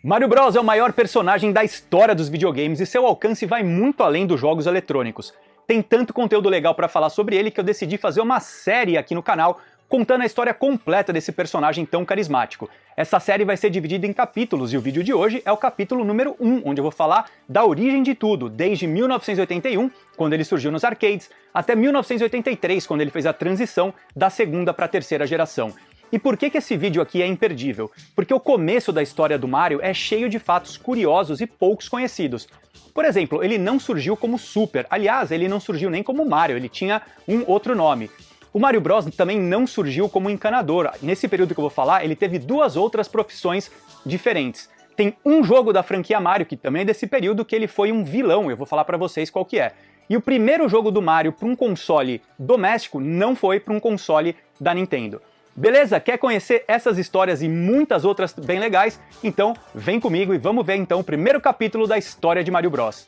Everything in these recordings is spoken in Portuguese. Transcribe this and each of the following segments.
Mario Bros é o maior personagem da história dos videogames e seu alcance vai muito além dos jogos eletrônicos. Tem tanto conteúdo legal pra falar sobre ele que eu decidi fazer uma série aqui no canal contando a história completa desse personagem tão carismático. Essa série vai ser dividida em capítulos e o vídeo de hoje é o capítulo número 1, onde eu vou falar da origem de tudo, desde 1981, quando ele surgiu nos arcades, até 1983, quando ele fez a transição da segunda para a terceira geração. E por que esse vídeo aqui é imperdível? Porque o começo da história do Mario é cheio de fatos curiosos e poucos conhecidos. Por exemplo, ele não surgiu como Super, aliás, ele não surgiu nem como Mario, ele tinha um outro nome. O Mario Bros também não surgiu como encanador. Nesse período que eu vou falar, ele teve duas outras profissões diferentes. Tem um jogo da franquia Mario, que também é desse período, que ele foi um vilão, eu vou falar pra vocês qual que é. E o primeiro jogo do Mario para um console doméstico não foi para um console da Nintendo. Beleza? Quer conhecer essas histórias e muitas outras bem legais? Então vem comigo e vamos ver então o primeiro capítulo da história de Mario Bros.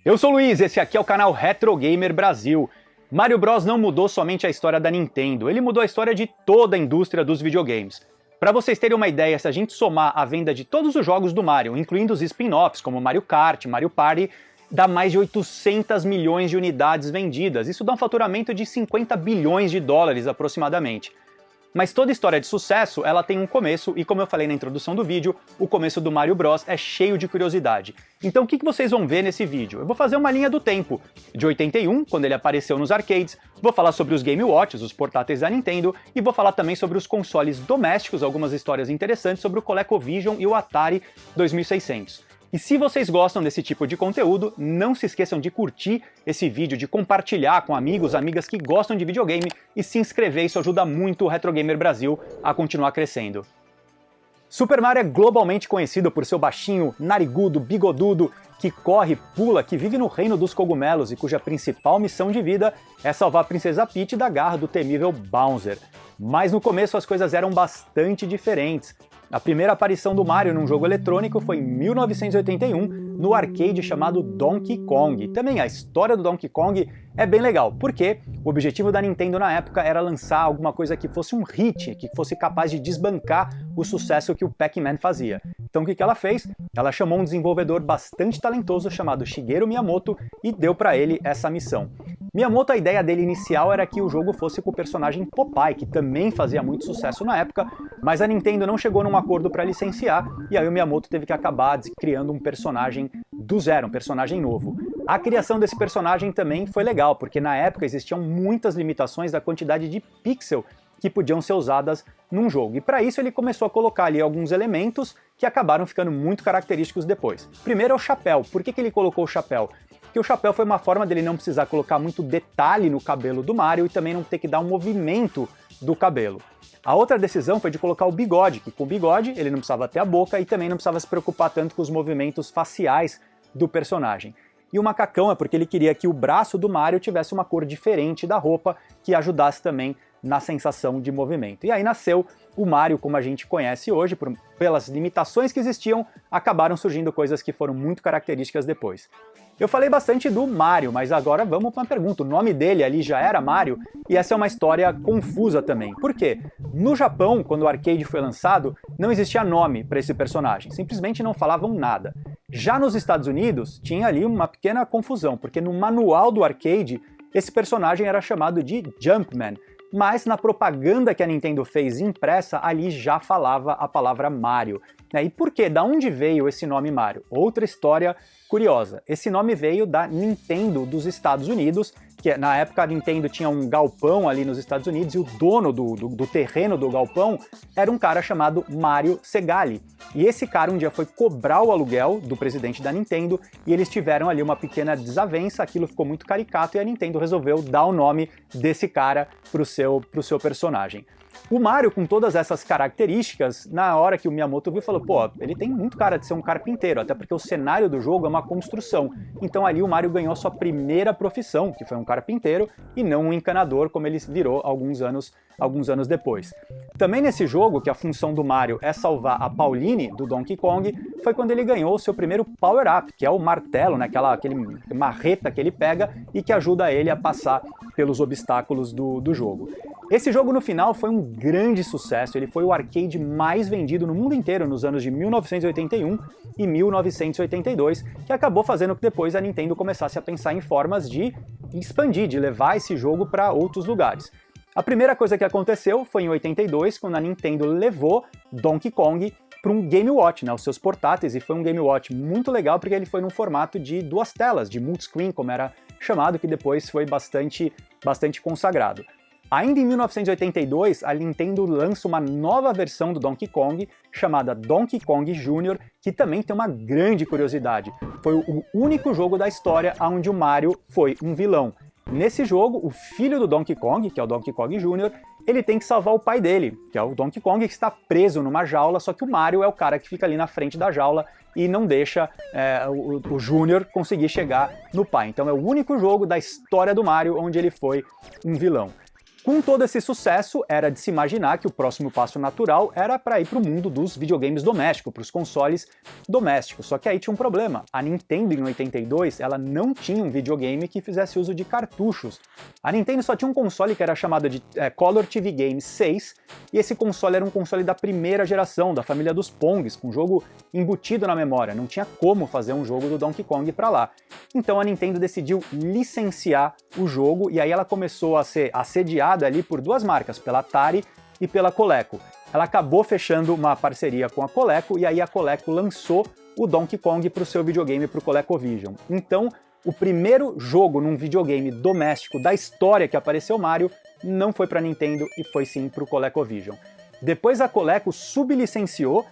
Eu sou o Luiz, esse aqui é o canal Retro Gamer Brasil. Mario Bros não mudou somente a história da Nintendo, ele mudou a história de toda a indústria dos videogames. Para vocês terem uma ideia, se a gente somar a venda de todos os jogos do Mario, incluindo os spin-offs como Mario Kart, Mario Party, dá mais de 800 milhões de unidades vendidas. Isso dá um faturamento de 50 bilhões de dólares aproximadamente. Mas toda história de sucesso, ela tem um começo, e como eu falei na introdução do vídeo, o começo do Mario Bros é cheio de curiosidade. Então o que vocês vão ver nesse vídeo? Eu vou fazer uma linha do tempo, de 81, quando ele apareceu nos arcades, vou falar sobre os Game Watches, os portáteis da Nintendo, e vou falar também sobre os consoles domésticos, algumas histórias interessantes sobre o ColecoVision e o Atari 2600. E se vocês gostam desse tipo de conteúdo, não se esqueçam de curtir esse vídeo, de compartilhar com amigos, amigas que gostam de videogame e se inscrever, isso ajuda muito o Retro Gamer Brasil a continuar crescendo. Super Mario é globalmente conhecido por seu baixinho, narigudo, bigodudo, que corre, pula, que vive no reino dos cogumelos e cuja principal missão de vida é salvar a Princesa Peach da garra do temível Bowser. Mas no começo as coisas eram bastante diferentes. A primeira aparição do Mario num jogo eletrônico foi em 1981, no arcade chamado Donkey Kong. Também a história do Donkey Kong é bem legal, porque o objetivo da Nintendo na época era lançar alguma coisa que fosse um hit, que fosse capaz de desbancar o sucesso que o Pac-Man fazia. Então o que ela fez? Ela chamou um desenvolvedor bastante talentoso chamado Shigeru Miyamoto e deu para ele essa missão. Miyamoto, a ideia dele inicial era que o jogo fosse com o personagem Popeye, que também fazia muito sucesso na época, mas a Nintendo não chegou num acordo para licenciar, e aí o Miyamoto teve que acabar criando um personagem do zero, um personagem novo. A criação desse personagem também foi legal, porque na época existiam muitas limitações da quantidade de pixel que podiam ser usadas num jogo, e para isso ele começou a colocar ali alguns elementos que acabaram ficando muito característicos depois. Primeiro é o chapéu. Por que ele colocou o chapéu? Porque o chapéu foi uma forma dele não precisar colocar muito detalhe no cabelo do Mario e também não ter que dar um movimento do cabelo. A outra decisão foi de colocar o bigode, que com o bigode ele não precisava ter a boca e também não precisava se preocupar tanto com os movimentos faciais do personagem. E o macacão é porque ele queria que o braço do Mario tivesse uma cor diferente da roupa, que ajudasse também na sensação de movimento. E aí nasceu o Mario como a gente conhece hoje, pelas limitações que existiam, acabaram surgindo coisas que foram muito características depois. Eu falei bastante do Mario, mas agora vamos para uma pergunta. O nome dele ali já era Mario, e essa é uma história confusa também. Por quê? No Japão, quando o arcade foi lançado, não existia nome para esse personagem, simplesmente não falavam nada. Já nos Estados Unidos, tinha ali uma pequena confusão, porque no manual do arcade, esse personagem era chamado de Jumpman, mas na propaganda que a Nintendo fez impressa, ali já falava a palavra Mario. E por quê? Da onde veio esse nome Mario? Outra história curiosa. Esse nome veio da Nintendo dos Estados Unidos, que na época a Nintendo tinha um galpão ali nos Estados Unidos e o dono do terreno do galpão era um cara chamado Mario Segale. E esse cara um dia foi cobrar o aluguel do presidente da Nintendo e eles tiveram ali uma pequena desavença, aquilo ficou muito caricato e a Nintendo resolveu dar o nome desse cara pro seu personagem. O Mario, com todas essas características, na hora que o Miyamoto viu, falou, pô, ele tem muito cara de ser um carpinteiro, até porque o cenário do jogo é uma construção. Então ali o Mario ganhou a sua primeira profissão, que foi um carpinteiro, e não um encanador, como ele virou alguns anos alguns anos depois. Também nesse jogo, que a função do Mario é salvar a Pauline, do Donkey Kong, foi quando ele ganhou o seu primeiro power-up, que é o martelo, né, aquele marreta que ele pega e que ajuda ele a passar pelos obstáculos do jogo. Esse jogo no final foi um grande sucesso, ele foi o arcade mais vendido no mundo inteiro nos anos de 1981 e 1982, que acabou fazendo que depois a Nintendo começasse a pensar em formas de expandir, de levar esse jogo para outros lugares. A primeira coisa que aconteceu foi em 82, quando a Nintendo levou Donkey Kong para um Game Watch, né, os seus portáteis, e foi um Game Watch muito legal porque ele foi num formato de 2 telas, de multiscreen, como era chamado, que depois foi bastante consagrado. Ainda em 1982, a Nintendo lança uma nova versão do Donkey Kong, chamada Donkey Kong Jr., que também tem uma grande curiosidade. Foi o único jogo da história onde o Mario foi um vilão. Nesse jogo, o filho do Donkey Kong, que é o Donkey Kong Jr., ele tem que salvar o pai dele, que é o Donkey Kong, que está preso numa jaula, só que o Mario é o cara que fica ali na frente da jaula e não deixa o Júnior conseguir chegar no pai. Então é o único jogo da história do Mario onde ele foi um vilão. Com todo esse sucesso, era de se imaginar que o próximo passo natural era para ir para o mundo dos videogames domésticos, para os consoles domésticos. Só que aí tinha um problema. A Nintendo, em 82, ela não tinha um videogame que fizesse uso de cartuchos. A Nintendo só tinha um console que era chamado de Color TV Game 6, e esse console era um console da primeira geração, da família dos Pongs, com jogo embutido na memória. Não tinha como fazer um jogo do Donkey Kong para lá. Então a Nintendo decidiu licenciar o jogo, e aí ela começou a ser assediada ali por 2 marcas, pela Atari e pela Coleco. Ela acabou fechando uma parceria com a Coleco e aí a Coleco lançou o Donkey Kong para o seu videogame, para o ColecoVision. Então, o primeiro jogo num videogame doméstico da história que apareceu Mario não foi para a Nintendo e foi sim para o ColecoVision. Depois a Coleco sublicenciou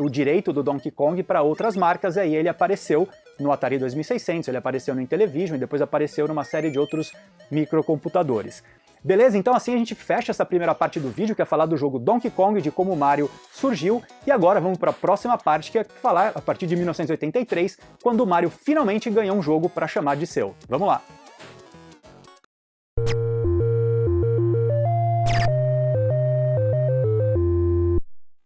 o direito do Donkey Kong para outras marcas e aí ele apareceu no Atari 2600, ele apareceu no Intellivision e depois apareceu numa série de outros microcomputadores. Beleza? Então assim a gente fecha essa primeira parte do vídeo, que é falar do jogo Donkey Kong, de como o Mario surgiu, e agora vamos para a próxima parte, que é falar a partir de 1983, quando o Mario finalmente ganhou um jogo para chamar de seu. Vamos lá!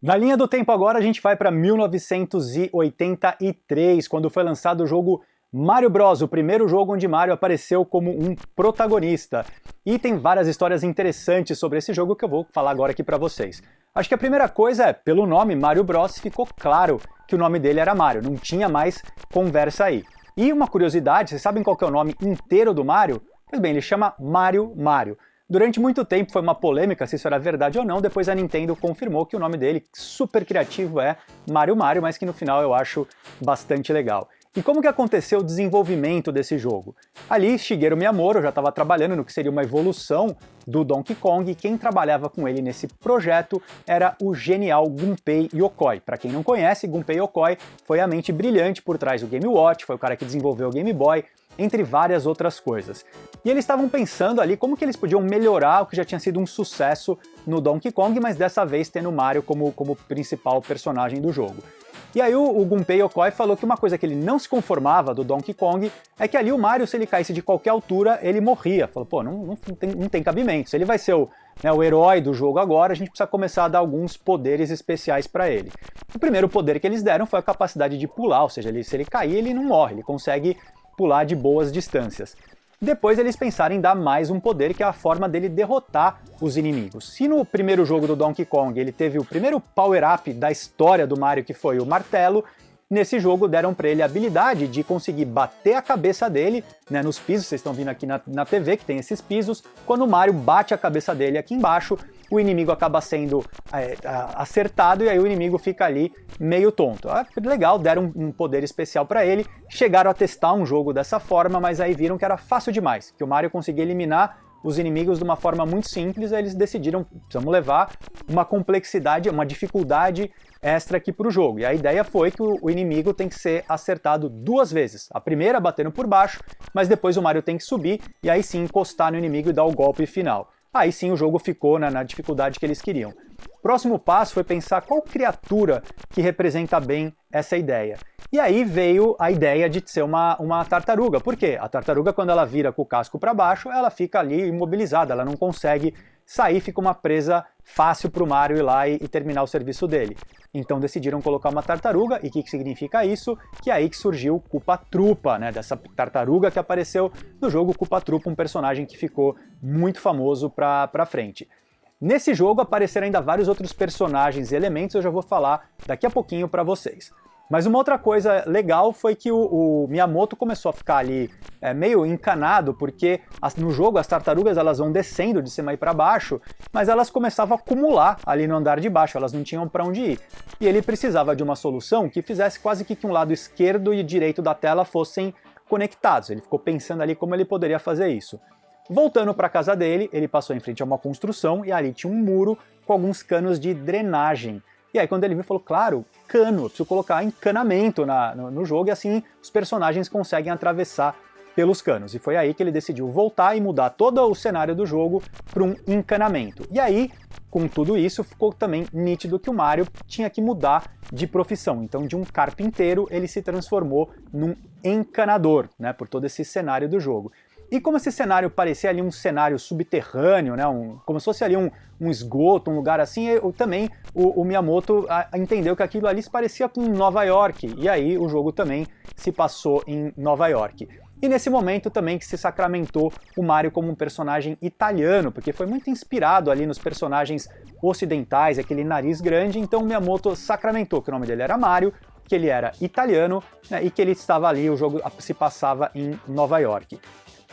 Na linha do tempo agora a gente vai para 1983, quando foi lançado o jogo Mario Bros, o primeiro jogo onde Mario apareceu como um protagonista. E tem várias histórias interessantes sobre esse jogo que eu vou falar agora aqui para vocês. Acho que a primeira coisa é, pelo nome Mario Bros, ficou claro que o nome dele era Mario, não tinha mais conversa aí. E uma curiosidade, vocês sabem qual que é o nome inteiro do Mario? Pois bem, ele chama Mario Mario. Durante muito tempo foi uma polêmica se isso era verdade ou não, depois a Nintendo confirmou que o nome dele, super criativo, é Mario Mario, mas que no final eu acho bastante legal. E como que aconteceu o desenvolvimento desse jogo? Ali, Shigeru Miyamoto já estava trabalhando no que seria uma evolução do Donkey Kong, e quem trabalhava com ele nesse projeto era o genial Gunpei Yokoi. Para quem não conhece, Gunpei Yokoi foi a mente brilhante por trás do Game Watch, foi o cara que desenvolveu o Game Boy, entre várias outras coisas. E eles estavam pensando ali como que eles podiam melhorar o que já tinha sido um sucesso no Donkey Kong, mas dessa vez tendo o Mario como principal personagem do jogo. E aí o Gunpei Yokoi falou que uma coisa que ele não se conformava do Donkey Kong é que ali o Mario, se ele caísse de qualquer altura, ele morria. Falou, pô, não tem cabimento. Se ele vai ser o herói do jogo agora, a gente precisa começar a dar alguns poderes especiais para ele. O primeiro poder que eles deram foi a capacidade de pular, ou seja, se ele cair, ele não morre, ele consegue pular de boas distâncias. Depois eles pensaram em dar mais um poder, que é a forma dele derrotar os inimigos. Se no primeiro jogo do Donkey Kong ele teve o primeiro power-up da história do Mario, que foi o martelo, nesse jogo deram para ele a habilidade de conseguir bater a cabeça dele, né, nos pisos, vocês estão vendo aqui na TV que tem esses pisos, quando o Mario bate a cabeça dele aqui embaixo, o inimigo acaba sendo acertado e aí o inimigo fica ali meio tonto. Legal, deram um poder especial para ele, chegaram a testar um jogo dessa forma, mas aí viram que era fácil demais, que o Mario conseguia eliminar os inimigos de uma forma muito simples, aí eles decidiram, precisamos levar uma complexidade, uma dificuldade extra aqui para o jogo. E a ideia foi que o inimigo tem que ser acertado 2 vezes. A primeira batendo por baixo, mas depois o Mario tem que subir e aí sim encostar no inimigo e dar o golpe final. Aí sim o jogo ficou na dificuldade que eles queriam. O próximo passo foi pensar qual criatura que representa bem essa ideia. E aí veio a ideia de ser uma tartaruga. Por quê? A tartaruga, quando ela vira com o casco para baixo, ela fica ali imobilizada, ela não consegue sair fica uma presa fácil para o Mario ir lá e terminar o serviço dele. Então decidiram colocar uma tartaruga, e o que significa isso? Que é aí que surgiu o Koopa-Troopa, né? Dessa tartaruga que apareceu no jogo Koopa-Troopa, um personagem que ficou muito famoso pra frente. Nesse jogo apareceram ainda vários outros personagens e elementos, eu já vou falar daqui a pouquinho para vocês. Mas uma outra coisa legal foi que o Miyamoto começou a ficar ali meio encanado, porque no jogo as tartarugas elas vão descendo de cima e para baixo, mas elas começavam a acumular ali no andar de baixo, elas não tinham para onde ir. E ele precisava de uma solução que fizesse quase que um lado esquerdo e direito da tela fossem conectados. Ele ficou pensando ali como ele poderia fazer isso. Voltando para a casa dele, ele passou em frente a uma construção e ali tinha um muro com alguns canos de drenagem. E aí quando ele viu, falou, claro, cano, eu preciso colocar encanamento no jogo e assim os personagens conseguem atravessar pelos canos. E foi aí que ele decidiu voltar e mudar todo o cenário do jogo para um encanamento. E aí, com tudo isso, ficou também nítido que o Mario tinha que mudar de profissão. Então, de um carpinteiro, ele se transformou num encanador, né, por todo esse cenário do jogo. E como esse cenário parecia ali um cenário subterrâneo, né, como se fosse ali um esgoto, um lugar assim, também o Miyamoto entendeu que aquilo ali se parecia com Nova York, e aí o jogo também se passou em Nova York. E nesse momento também que se sacramentou o Mario como um personagem italiano, porque foi muito inspirado ali nos personagens ocidentais, aquele nariz grande, então o Miyamoto sacramentou que o nome dele era Mario, que ele era italiano, né, e que ele estava ali, o jogo se passava em Nova York.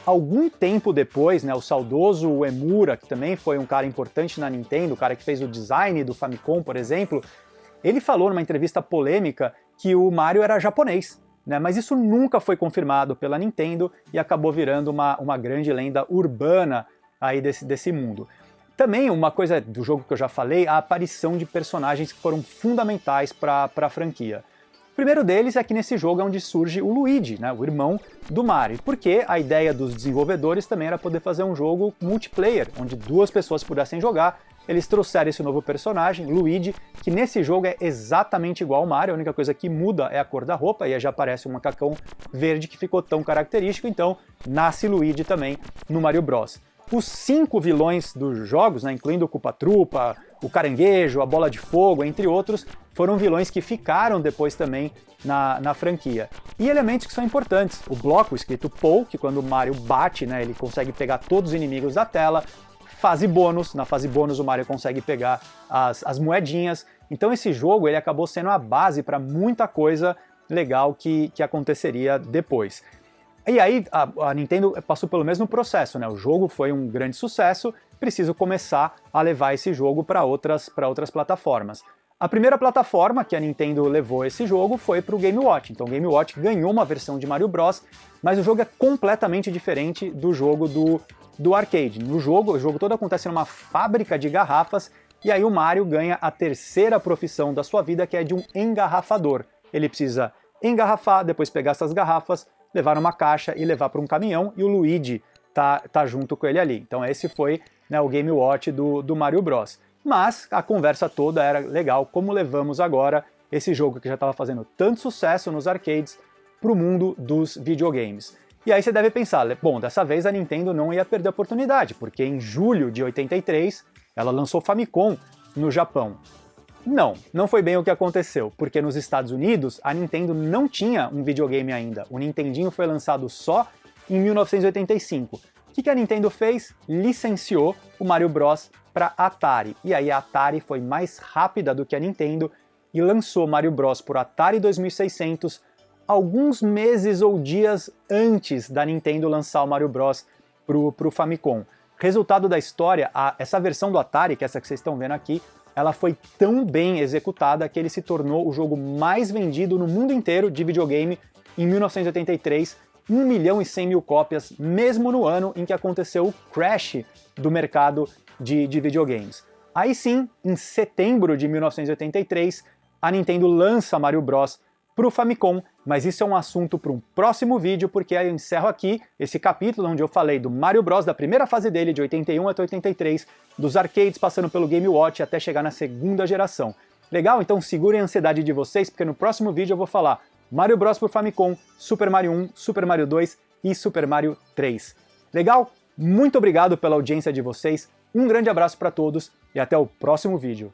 Algum tempo depois, né, o saudoso Uemura, que também foi um cara importante na Nintendo, o cara que fez o design do Famicom, por exemplo, ele falou numa entrevista polêmica que o Mario era japonês, né, mas isso nunca foi confirmado pela Nintendo e acabou virando uma grande lenda urbana aí desse mundo. Também uma coisa do jogo que eu já falei, a aparição de personagens que foram fundamentais para a franquia. O primeiro deles é que nesse jogo é onde surge o Luigi, né, o irmão do Mario, porque a ideia dos desenvolvedores também era poder fazer um jogo multiplayer, onde duas pessoas pudessem jogar. Eles trouxeram esse novo personagem, Luigi, que nesse jogo é exatamente igual ao Mario, a única coisa que muda é a cor da roupa, e aí já aparece um macacão verde que ficou tão característico, então nasce Luigi também no Mario Bros. Os 5 vilões dos jogos, né, incluindo o Koopa-Troopa, o Caranguejo, a Bola de Fogo, entre outros, foram vilões que ficaram depois também na franquia. E elementos que são importantes, o bloco escrito Pou, que quando o Mario bate, né, ele consegue pegar todos os inimigos da tela, fase bônus, na fase bônus o Mario consegue pegar as moedinhas, então esse jogo ele acabou sendo a base para muita coisa legal que aconteceria depois. E aí a Nintendo passou pelo mesmo processo, né? O jogo foi um grande sucesso, preciso começar a levar esse jogo para outras plataformas. A primeira plataforma que a Nintendo levou esse jogo foi para o Game Watch. Então o Game Watch ganhou uma versão de Mario Bros, mas o jogo é completamente diferente do jogo do arcade. No jogo, o jogo todo acontece numa fábrica de garrafas, e aí o Mario ganha a terceira profissão da sua vida, que é de um engarrafador. Ele precisa engarrafar, depois pegar essas garrafas, levar numa caixa e levar para um caminhão, e o Luigi tá junto com ele ali. Então esse foi, né, o Game Watch do Mario Bros. Mas a conversa toda era legal, como levamos agora esse jogo que já estava fazendo tanto sucesso nos arcades para o mundo dos videogames. E aí você deve pensar, bom, dessa vez a Nintendo não ia perder a oportunidade, porque em julho de 83 ela lançou o Famicom no Japão. Não foi bem o que aconteceu, porque nos Estados Unidos a Nintendo não tinha um videogame ainda. O Nintendinho foi lançado só em 1985. O que a Nintendo fez? Licenciou o Mario Bros para Atari. E aí a Atari foi mais rápida do que a Nintendo e lançou Mario Bros por Atari 2600 alguns meses ou dias antes da Nintendo lançar o Mario Bros pro Famicom. Resultado da história, essa versão do Atari, que é essa que vocês estão vendo aqui, ela foi tão bem executada que ele se tornou o jogo mais vendido no mundo inteiro de videogame em 1983, 1.100.000 cópias, mesmo no ano em que aconteceu o crash do mercado de videogames. Aí sim, em setembro de 1983, a Nintendo lança Mario Bros para o Famicom, mas isso é um assunto para um próximo vídeo, porque aí eu encerro aqui esse capítulo onde eu falei do Mario Bros, da primeira fase dele, de 81 até 83, dos arcades passando pelo Game Watch até chegar na segunda geração. Legal? Então segurem a ansiedade de vocês, porque no próximo vídeo eu vou falar Mario Bros pro Famicom, Super Mario 1, Super Mario 2 e Super Mario 3. Legal? Muito obrigado pela audiência de vocês, Um grande abraço para todos e até o próximo vídeo.